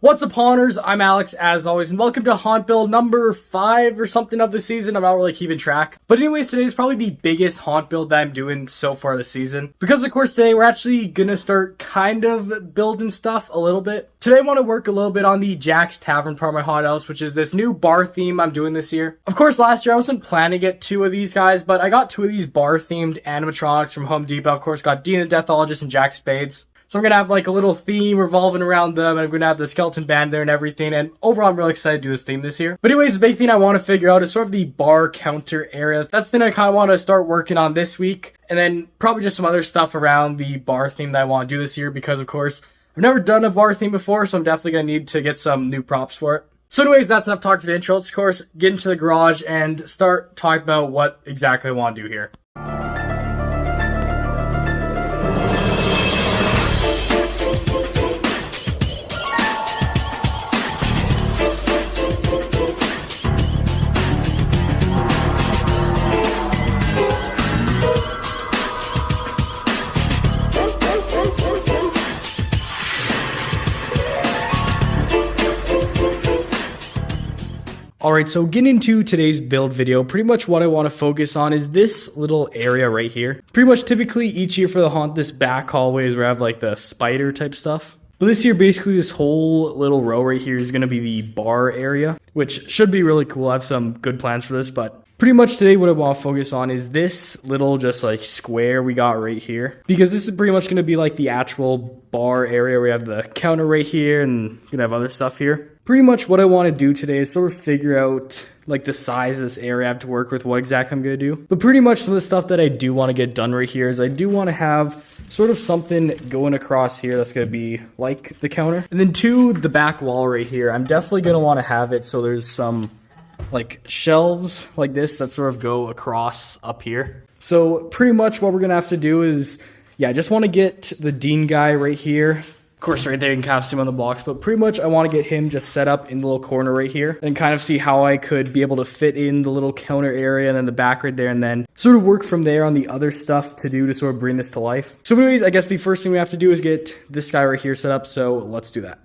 What's up, Haunters? I'm Alex, as always, and welcome to Haunt Build number 5 or something of the season. I'm not really keeping track. But anyways, today is probably the biggest Haunt build that I'm doing so far this season. Because, of course, today we're actually gonna start kind of building stuff a little bit. Today I want to work a little bit on the Jack's Tavern part of my haunt house, which is this new bar theme I'm doing this year. Of course, last year I wasn't planning to get 2 of these guys, but I got 2 of these bar-themed animatronics from Home Depot. Of course, got Dean the Deathologist and Jack Spades. So I'm going to have like a little theme revolving around them, and I'm going to have the skeleton band there and everything, and overall I'm really excited to do this theme this year. But anyways, the big thing I want to figure out is sort of the bar counter area. That's the thing I kind of want to start working on this week, and then probably just some other stuff around the bar theme that I want to do this year, because of course, I've never done a bar theme before, so I'm definitely going to need to get some new props for it. So anyways, that's enough talk for the intro. Let's, of course, get into the garage and start talking about what exactly I want to do here. Alright, so getting into today's build video, pretty much what I want to focus on is this little area right here. Pretty much typically each year for the haunt, this back hallway is where I have like the spider type stuff. But this year, basically this whole little row right here is going to be the bar area, which should be really cool. I have some good plans for this, but pretty much today what I want to focus on is this little just like square we got right here. Because this is pretty much going to be like the actual bar area where we have the counter right here and going to have other stuff here. Pretty much what I want to do today is sort of figure out like the size of this area I have to work with, what exactly I'm going to do. But pretty much some of the stuff that I do want to get done right here is I do want to have sort of something going across here that's going to be like the counter. And then to the back wall right here, I'm definitely going to want to have it so there's some like shelves like this that sort of go across up here. So pretty much what we're going to have to do is, yeah, I just want to get the Dean guy right here. Of course, right there you can kind of see him on the blocks, but pretty much I want to get him just set up in the little corner right here and kind of see how I could be able to fit in the little counter area and then the back right there, and then sort of work from there on the other stuff to do to sort of bring this to life. So anyways, I guess the first thing we have to do is get this guy right here set up, so let's do that.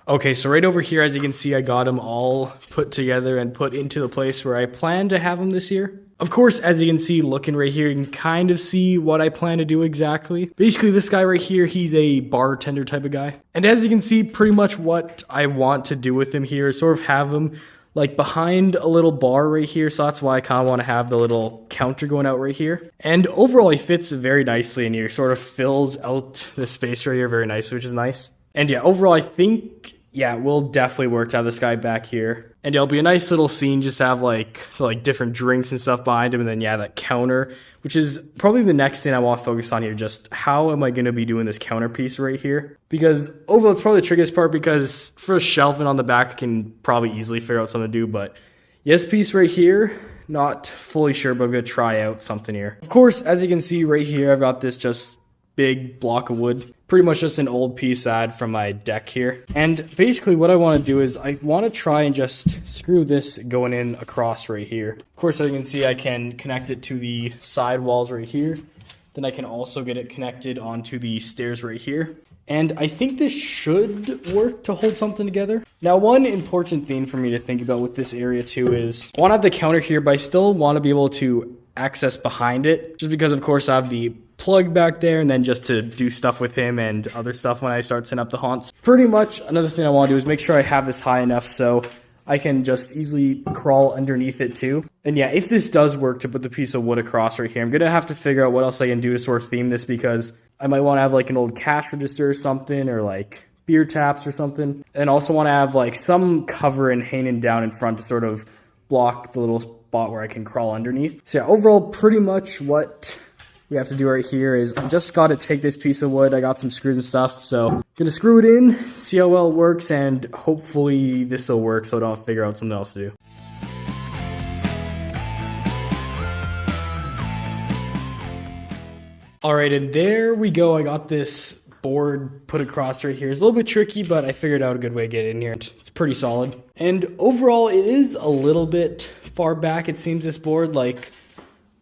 Okay, so right over here, as you can see, I got them all put together and put into the place where I plan to have them this year. Of course, as you can see, looking right here, you can kind of see what I plan to do exactly. Basically, this guy right here, he's a bartender type of guy. And as you can see, pretty much what I want to do with him here is sort of have him like behind a little bar right here. So that's why I kind of want to have the little counter going out right here. And overall, he fits very nicely in here. Sort of fills out the space right here very nicely, which is nice. And yeah, overall, I think, yeah, we'll definitely work to have this guy back here. And it'll be a nice little scene just to have like different drinks and stuff behind him. And then, yeah, that counter, which is probably the next thing I want to focus on here. Just how am I going to be doing this counter piece right here? Because overall, it's probably the trickiest part, because for shelving on the back, I can probably easily figure out something to do. But yes, piece right here, not fully sure, but I'm going to try out something here. Of course, as you can see right here, I've got this just big block of wood, pretty much just an old piece I had from my deck here. And basically what I want to do is I want to try and just screw this going in across right here. Of course, as you can see, I can connect it to the side walls right here. Then I can also get it connected onto the stairs right here. And I think this should work to hold something together. Now, one important thing for me to think about with this area too is I want to have the counter here, but I still want to be able to access behind it, just because of course I have the plug back there, and then just to do stuff with him and other stuff when I start setting up the haunts. Pretty much another thing I want to do is make sure I have this high enough so I can just easily crawl underneath it too. And yeah, if this does work to put the piece of wood across right here, I'm gonna have to figure out what else I can do to sort of theme this, because I might want to have like an old cash register or something, or like beer taps or something. And also want to have like some cover and hanging down in front to sort of block the little spot where I can crawl underneath. So yeah, overall pretty much what we have to do right here is I just got to take this piece of wood. I got some screws and stuff, so I'm gonna screw it in, see how well it works, and hopefully this will work so I don't figure out something else to do. Alright, and there we go. I got this board put across right here is a little bit tricky, but I figured out a good way to get it in here. It's pretty solid. And overall, it is a little bit far back, it seems, this board. Like,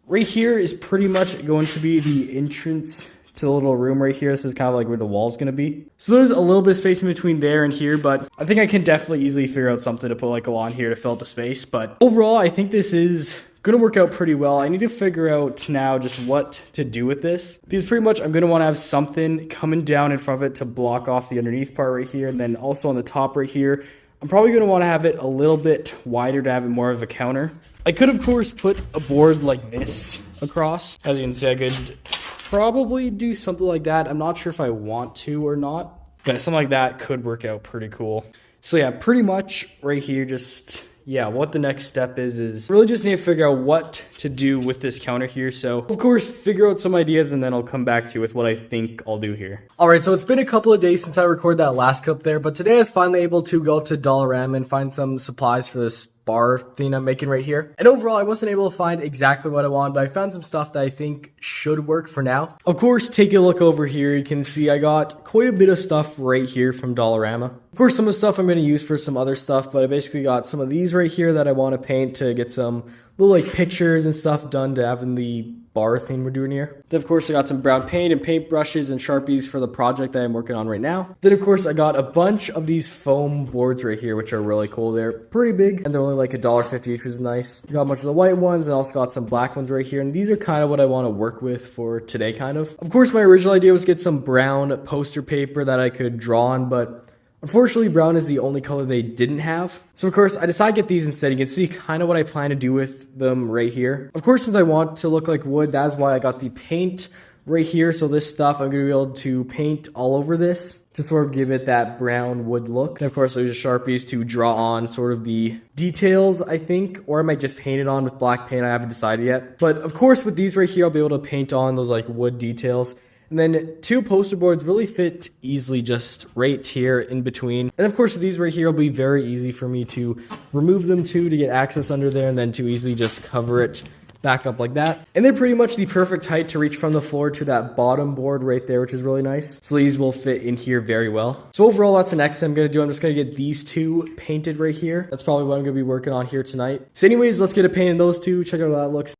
right here is pretty much going to be the entrance to the little room right here. This is kind of like where the wall's going to be. So there's a little bit of space in between there and here, but I think I can definitely easily figure out something to put like a lawn here to fill up the space. But overall, I think this is going to work out pretty well. I need to figure out now just what to do with this, because pretty much I'm going to want to have something coming down in front of it to block off the underneath part right here. And then also on the top right here, I'm probably going to want to have it a little bit wider to have it more of a counter. I could, of course, put a board like this across. As you can see, I could probably do something like that. I'm not sure if I want to or not, but something like that could work out pretty cool. So yeah, pretty much right here, just, yeah, what the next step is really just need to figure out what to do with this counter here. So of course, figure out some ideas and then I'll come back to you with what I think I'll do here. All right, so it's been a couple of days since I recorded that last clip there, but today I was finally able to go to Dollarama and find some supplies for this bar thing I'm making right here. And overall, I wasn't able to find exactly what I wanted, but I found some stuff that I think should work for now. Of course, take a look over here. You can see I got quite a bit of stuff right here from Dollarama. Of course, some of the stuff I'm going to use for some other stuff, but I basically got some of these right here that I want to paint to get some little like pictures and stuff done to have in the bar thing we're doing here. Then of course I got some brown paint and paint brushes and Sharpies for the project that I'm working on right now. Then of course I got a bunch of these foam boards right here, which are really cool. They're pretty big and they're only like $1.50 each, which is nice. I got a bunch of the white ones and also got some black ones right here. And these are kind of what I want to work with for today, kind of. Of course, my original idea was get some brown poster paper that I could draw on, but unfortunately, brown is the only color they didn't have. So of course, I decided to get these instead. You can see kind of what I plan to do with them right here. Of course, since I want to look like wood, that's why I got the paint right here. So this stuff, I'm going to be able to paint all over this to sort of give it that brown wood look. And of course, there's Sharpies to draw on sort of the details, I think, or I might just paint it on with black paint. I haven't decided yet. But of course, with these right here, I'll be able to paint on those like wood details. And then two poster boards really fit easily just right here in between. And of course with these right here, it'll be very easy for me to remove them too, to get access under there, and then to easily just cover it back up like that. And they're pretty much the perfect height to reach from the floor to that bottom board right there, which is really nice. So these will fit in here very well. So overall, that's the next thing I'm going to do. I'm just going to get these two painted right here. That's probably what I'm going to be working on here tonight. So anyways, let's get a paint in those two. Check out how that looks.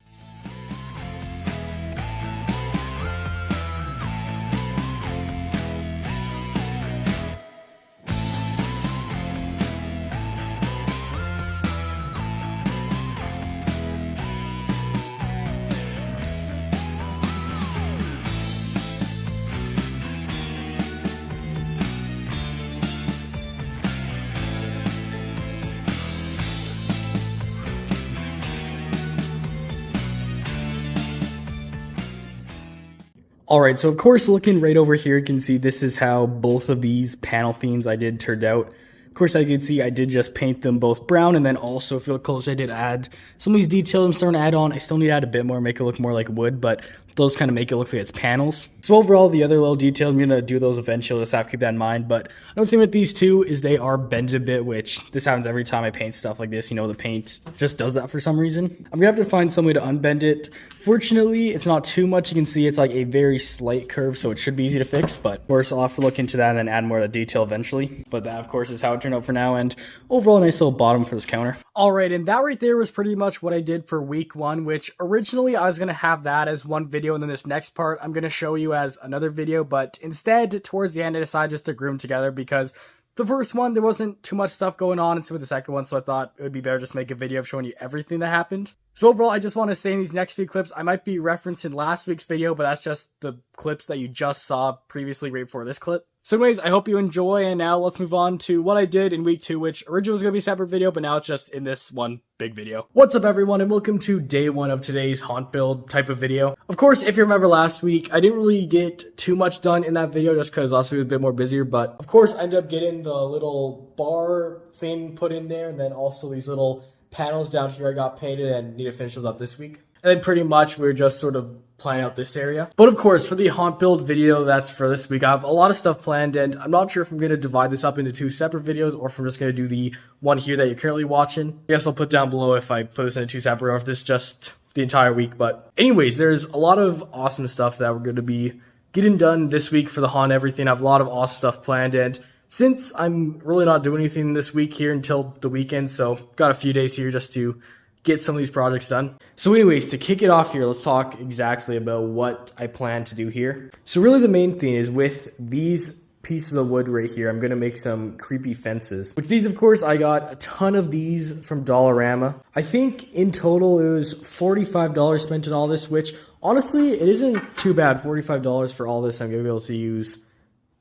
All right, so of course, looking right over here, you can see this is how both of these panel themes I did turned out. Of course, I can see I did just paint them both brown, and then also, if you look close, I did add some of these details I'm starting to add on. I still need to add a bit more, make it look more like wood, but those kind of make it look like it's panels. So overall, the other little details, I'm going to do those eventually, just have to keep that in mind. But another thing with these two is they are bended a bit, which this happens every time I paint stuff like this. You know, the paint just does that for some reason. I'm going to have to find some way to unbend it. Fortunately, it's not too much. You can see it's like a very slight curve, so it should be easy to fix. But of course, I'll have to look into that and then add more of the detail eventually. But that, of course, is how it turned out for now. And overall, a nice little bottom for this counter. All right, and that right there was pretty much what I did for week one, which originally I was going to have that as one video, and then this next part I'm going to show you as another video, but instead, towards the end, I decided just to group them together because the first one, there wasn't too much stuff going on, and so with the second one, so I thought it would be better just make a video of showing you everything that happened. So overall, I just want to say in these next few clips, I might be referencing last week's video, but that's just the clips that you just saw previously right before this clip. So anyways, I hope you enjoy, and now let's move on to what I did in week 2, which originally was going to be a separate video, but now it's just in this one big video. What's up everyone, and welcome to day 1 of today's haunt build type of video. Of course, if you remember last week, I didn't really get too much done in that video just because last week was a bit more busier, but of course I ended up getting the little bar thing put in there, and then also these little panels down here I got painted and need to finish those up this week. And then pretty much we're just sort of planning out this area. But of course, for the haunt build video that's for this week, I have a lot of stuff planned, and I'm not sure if I'm going to divide this up into 2 separate videos or if I'm just going to do the one here that you're currently watching. I guess I'll put down below if I put this into 2 separate or if this is just the entire week. But anyways, there's a lot of awesome stuff that we're going to be getting done this week for the haunt and everything. I have a lot of awesome stuff planned, and since I'm really not doing anything this week here until the weekend, so got a few days here just to get some of these projects done. So anyways, to kick it off here, let's talk exactly about what I plan to do here. So really the main thing is with these pieces of wood right here, I'm gonna make some creepy fences. Which these, of course, I got a ton of these from Dollarama. I think in total it was $45 spent on all this, which honestly, it isn't too bad. $45 for all this. I'm gonna be able to use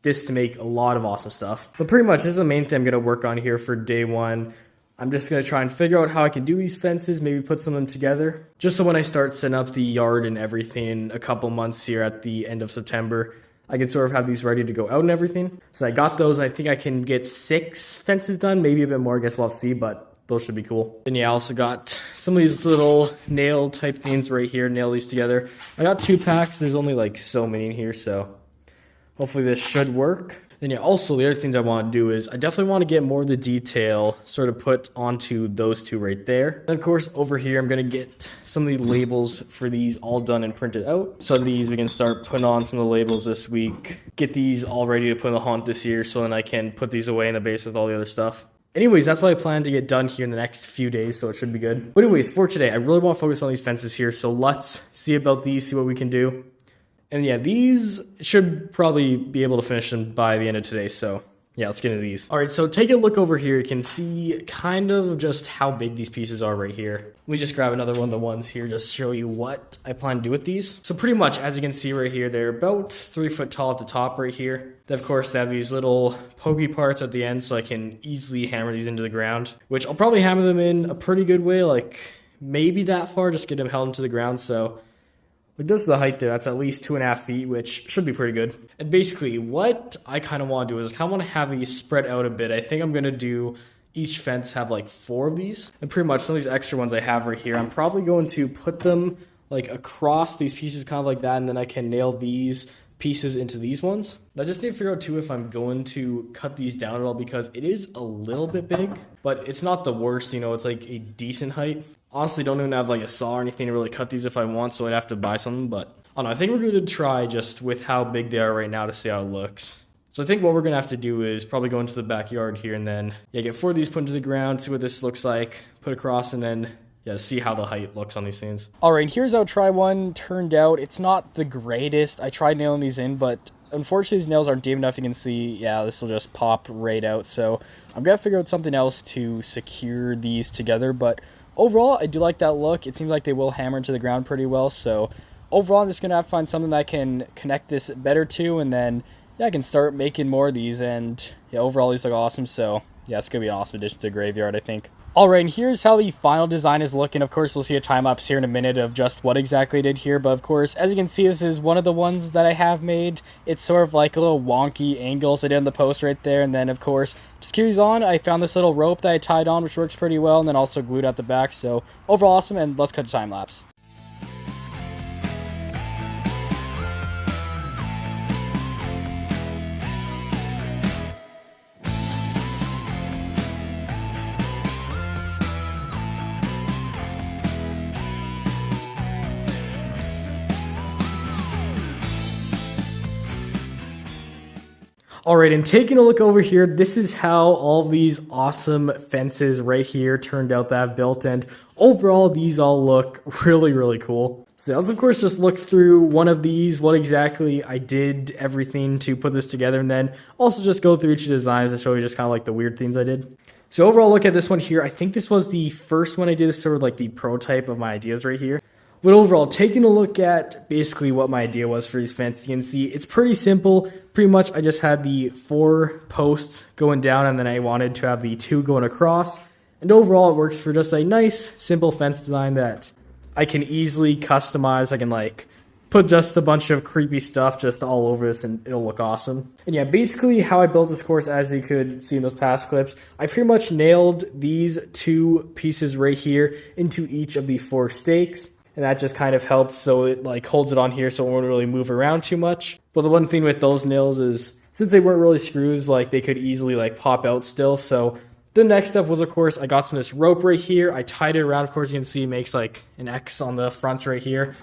this to make a lot of awesome stuff. But pretty much this is the main thing I'm gonna work on here for day one. I'm just gonna try and figure out how I can do these fences, maybe put some of them together. Just so when I start setting up the yard and everything in a couple months here at the end of September, I can sort of have these ready to go out and everything. So I got those. I think I can get 6 fences done, maybe a bit more. I guess we'll have to see, but those should be cool. And yeah, I also got some of these little nail type things right here, nail these together. I got 2 packs. There's only like so many in here, so hopefully this should work. And yeah, also the other things I want to do is I definitely want to get more of the detail sort of put onto those 2 right there. And of course, over here, I'm going to get some of the labels for these all done and printed out. So these, we can start putting on some of the labels this week. Get these all ready to put in the haunt this year so then I can put these away in the base with all the other stuff. Anyways, that's what I plan to get done here in the next few days, so it should be good. But anyways, for today, I really want to focus on these fences here. So let's see about these, see what we can do. And yeah, these should probably be able to finish them by the end of today. So yeah, let's get into these. All right, so take a look over here. You can see kind of just how big these pieces are right here. Let me just grab another one of the ones here, just show you what I plan to do with these. So pretty much, as you can see right here, they're about 3 foot tall at the top right here. Then of course, they have these little pokey parts at the end, so I can easily hammer these into the ground, which I'll probably hammer them in a pretty good way, like maybe that far, just get them held into the ground. So like this is the height there, that's at least 2.5 feet, which should be pretty good. And basically what I kind of want to do is I kind of want to have these spread out a bit. I think I'm going to do each fence have like 4 of these. And pretty much some of these extra ones I have right here, I'm probably going to put them like across these pieces kind of like that. And then I can nail these pieces into these ones. And I just need to figure out too if I'm going to cut these down at all because it is a little bit big, but it's not the worst, you know, it's like a decent height. Honestly, don't even have like a saw or anything to really cut these if I want, so I'd have to buy something, but I don't know. I think we're going to try just with how big they are right now to see how it looks. So I think what we're going to have to do is probably go into the backyard here and then yeah, get 4 of these put into the ground, see what this looks like, put across, and then yeah, see how the height looks on these things. All right, here's how try one turned out. It's not the greatest. I tried nailing these in, but unfortunately these nails aren't deep enough. You can see, yeah, this will just pop right out. So I'm going to figure out something else to secure these together, but overall, I do like that look. It seems like they will hammer into the ground pretty well. So overall, I'm just going to have to find something that I can connect this better to. And then, yeah, I can start making more of these. And yeah, overall, these look awesome. So yeah, it's going to be an awesome addition to the graveyard, I think. All right, and here's how the final design is looking. Of course, we'll see a time lapse here in a minute of just what exactly I did here. But of course, as you can see, this is one of the ones that I have made. It's sort of like a little wonky angles I did on the post right there. And then, of course, to secure these on, I found this little rope that I tied on, which works pretty well, and then also glued at the back. So overall, awesome, and let's cut a time lapse. All right, and taking a look over here, this is how all these awesome fences right here turned out that I've built, and overall, these all look really, really cool. So let's, of course, just look through one of these, what exactly I did, everything to put this together, and then also just go through each of the designs and show you just kind of like the weird things I did. So overall, look at this one here. I think this was the first one I did, sort of like the prototype of my ideas right here. But overall, taking a look at basically what my idea was for these fences, you can see it's pretty simple. Pretty much, I just had the 4 posts going down, and then I wanted to have the 2 going across. And overall, it works for just a nice, simple fence design that I can easily customize. I can like put just a bunch of creepy stuff just all over this, and it'll look awesome. And yeah, basically how I built this course, as you could see in those past clips, I pretty much nailed these 2 pieces right here into each of the 4 stakes. And that just kind of helps, so it like holds it on here so it won't really move around too much. But the one thing with those nails is, since they weren't really screws, like they could easily like pop out still. So the next step was, of course, I got some of this rope right here. I tied it around. Of course, you can see it makes like an X on the fronts right here.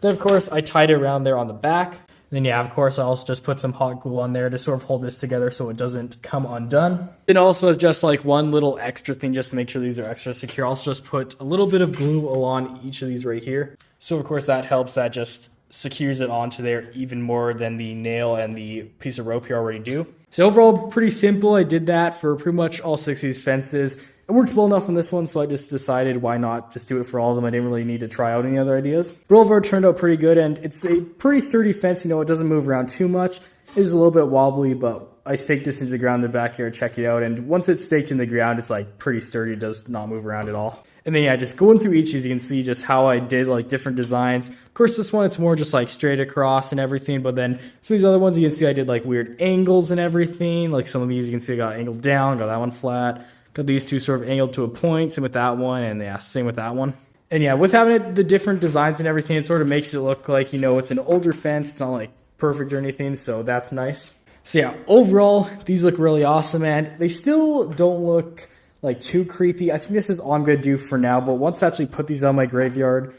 Then, of course, I tied it around there on the back. Then yeah, of course, I also just put some hot glue on there to sort of hold this together so it doesn't come undone. Then also just like one little extra thing just to make sure these are extra secure, I'll also just put a little bit of glue along each of these right here. So of course that helps, that just secures it onto there even more than the nail and the piece of rope here already do. So overall, pretty simple. I did that for pretty much all 6 of these fences. It worked well enough on this one, so I just decided why not just do it for all of them. I didn't really need to try out any other ideas. But overall, it turned out pretty good, and it's a pretty sturdy fence. You know, it doesn't move around too much. It is a little bit wobbly, but I staked this into the ground in the backyard, check it out, and once it's staked in the ground, it's like pretty sturdy. It does not move around at all. And then yeah, just going through each of these, you can see just how I did like different designs. Of course, this one, it's more just like straight across and everything, but then some of these other ones, you can see I did like weird angles and everything. Like some of these, you can see I got angled down, got that one flat. Got these two sort of angled to a point, same with that one, and yeah, same with that one. And yeah, with having it, the different designs and everything, it sort of makes it look like, you know, it's an older fence. It's not like perfect or anything, so that's nice. So yeah, overall, these look really awesome, and they still don't look like too creepy. I think this is all I'm going to do for now, but once I actually put these on my graveyard,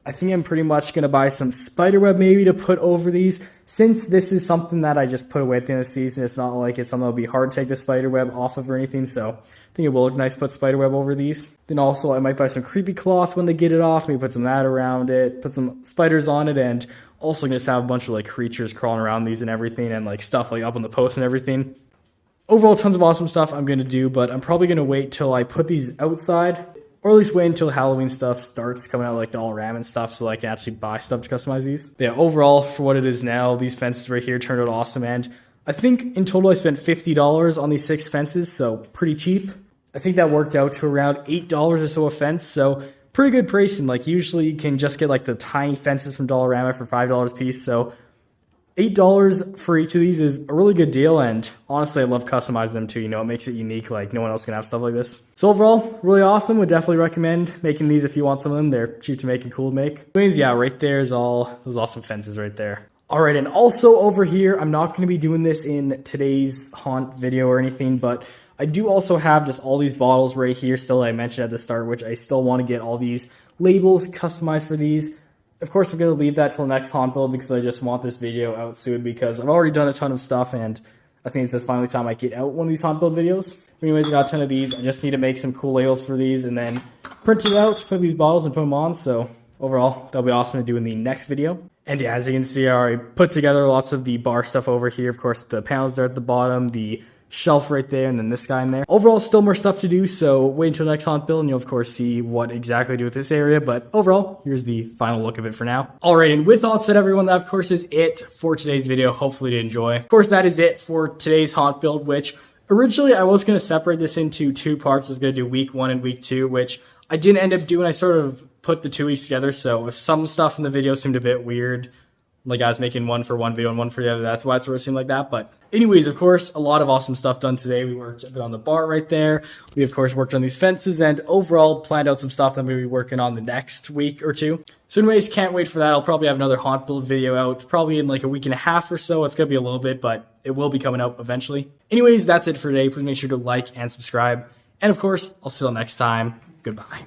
I think I'm pretty much going to buy some spiderweb maybe to put over these. Since this is something that I just put away at the end of the season, it's not like it's something that'll be hard to take the spiderweb off of or anything, so I think it will look nice to put spiderweb over these. Then also I might buy some creepy cloth when they get it off, maybe put some of that around it, put some spiders on it, and also just have a bunch of like creatures crawling around these and everything, and like stuff like up on the post and everything. Overall, tons of awesome stuff I'm going to do, but I'm probably going to wait till I put these outside, or at least wait until Halloween stuff starts coming out, like Dollarama and stuff, so I can actually buy stuff to customize these. But yeah, overall, for what it is now, these fences right here turned out awesome, and I think in total I spent $50 on these 6 fences, so pretty cheap. I think that worked out to around $8 or so a fence, so pretty good pricing. Like usually you can just get like the tiny fences from Dollarama for $5 a piece, so $8 for each of these is a really good deal, and honestly, I love customizing them too. You know, it makes it unique, like no one else can have stuff like this. So overall, really awesome. Would definitely recommend making these if you want some of them. They're cheap to make and cool to make. Anyways, yeah, right there is all those awesome fences right there. All right, and also over here, I'm not going to be doing this in today's haunt video or anything, but I do also have just all these bottles right here still I mentioned at the start, which I still want to get all these labels customized for these. Of course, I'm going to leave that till next haunt build because I just want this video out soon because I've already done a ton of stuff and I think it's just finally time I get out one of these haunt build videos. But anyways, I got a ton of these. I just need to make some cool labels for these and then print it out, put these bottles and put them on. So overall, that'll be awesome to do in the next video. And yeah, as you can see, I already put together lots of the bar stuff over here. Of course, the panels there at the bottom, the shelf right there, and then this guy in there. Overall, still more stuff to do, so wait until next haunt build and you'll of course see what exactly to do with this area, but overall, here's the final look of it for now. Alright, and with all said, everyone, that of course is it for today's video. Hopefully you enjoy. Of course, that is it for today's haunt build, which originally I was going to separate this into 2 parts. I was going to do week 1 and week 2, which I didn't end up doing. I sort of put the 2 weeks together, so if some stuff in the video seemed a bit weird, like I was making one for one video and one for the other, that's why it sort of seemed like that. But anyways, of course, a lot of awesome stuff done today. We worked a bit on the bar right there. We, of course, worked on these fences and overall planned out some stuff that I'm going to be working on the next week or 2. So anyways, can't wait for that. I'll probably have another haunt build video out probably in like a week and a half or so. It's going to be a little bit, but it will be coming out eventually. Anyways, that's it for today. Please make sure to like and subscribe. And of course, I'll see you next time. Goodbye.